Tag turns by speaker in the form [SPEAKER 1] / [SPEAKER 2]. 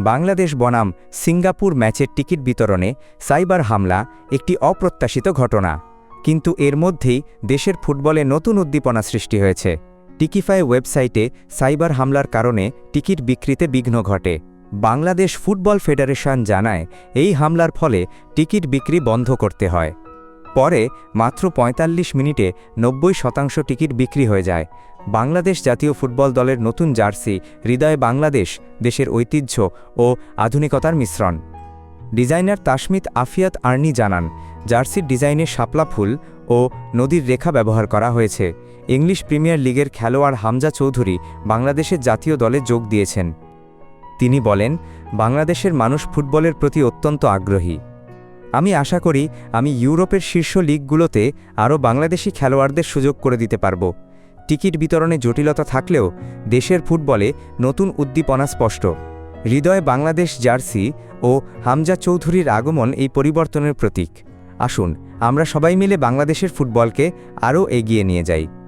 [SPEAKER 1] বাংলাদেশ বনাম সিঙ্গাপুর ম্যাচের টিকিট বিতরণে সাইবার হামলা একটি অপ্রত্যাশিত ঘটনা, কিন্তু এর মধ্যেই দেশের ফুটবলে নতুন উদ্দীপনা সৃষ্টি হয়েছে। টিকিফাই ওয়েবসাইটে সাইবার হামলার কারণে টিকিট বিক্রিতে বিঘ্ন ঘটে। বাংলাদেশ ফুটবল ফেডারেশন জানায়, এই হামলার ফলে টিকিট বিক্রি বন্ধ করতে হয়। পরে মাত্র ৪৫ মিনিটে ৯০% টিকিট বিক্রি হয়ে যায়। বাংলাদেশ জাতীয় ফুটবল দলের নতুন জার্সি হৃদয় বাংলাদেশ দেশের ঐতিহ্য ও আধুনিকতার মিশ্রণ। ডিজাইনার তাসমিত আফিয়াত আর্নি জানান, জার্সির ডিজাইনে শাপলা ফুল ও নদীর রেখা ব্যবহার করা হয়েছে। ইংলিশ প্রিমিয়ার লিগের খেলোয়াড় হামজা চৌধুরী বাংলাদেশের জাতীয় দলে যোগ দিয়েছেন। তিনি বলেন, বাংলাদেশের মানুষ ফুটবলের প্রতি অত্যন্ত আগ্রহী। আমি আশা করি আমি ইউরোপের শীর্ষ লিগগুলোতে আরও বাংলাদেশি খেলোয়াড়দের সুযোগ করে দিতে পারব। টিকিট বিতরণে জটিলতা থাকলেও দেশের ফুটবলে নতুন উদ্দীপনা স্পষ্ট। হৃদয় বাংলাদেশ জার্সি ও হামজা চৌধুরীর আগমন এই পরিবর্তনের প্রতীক। আসুন আমরা সবাই মিলে বাংলাদেশের ফুটবলকে আরও এগিয়ে নিয়ে যাই।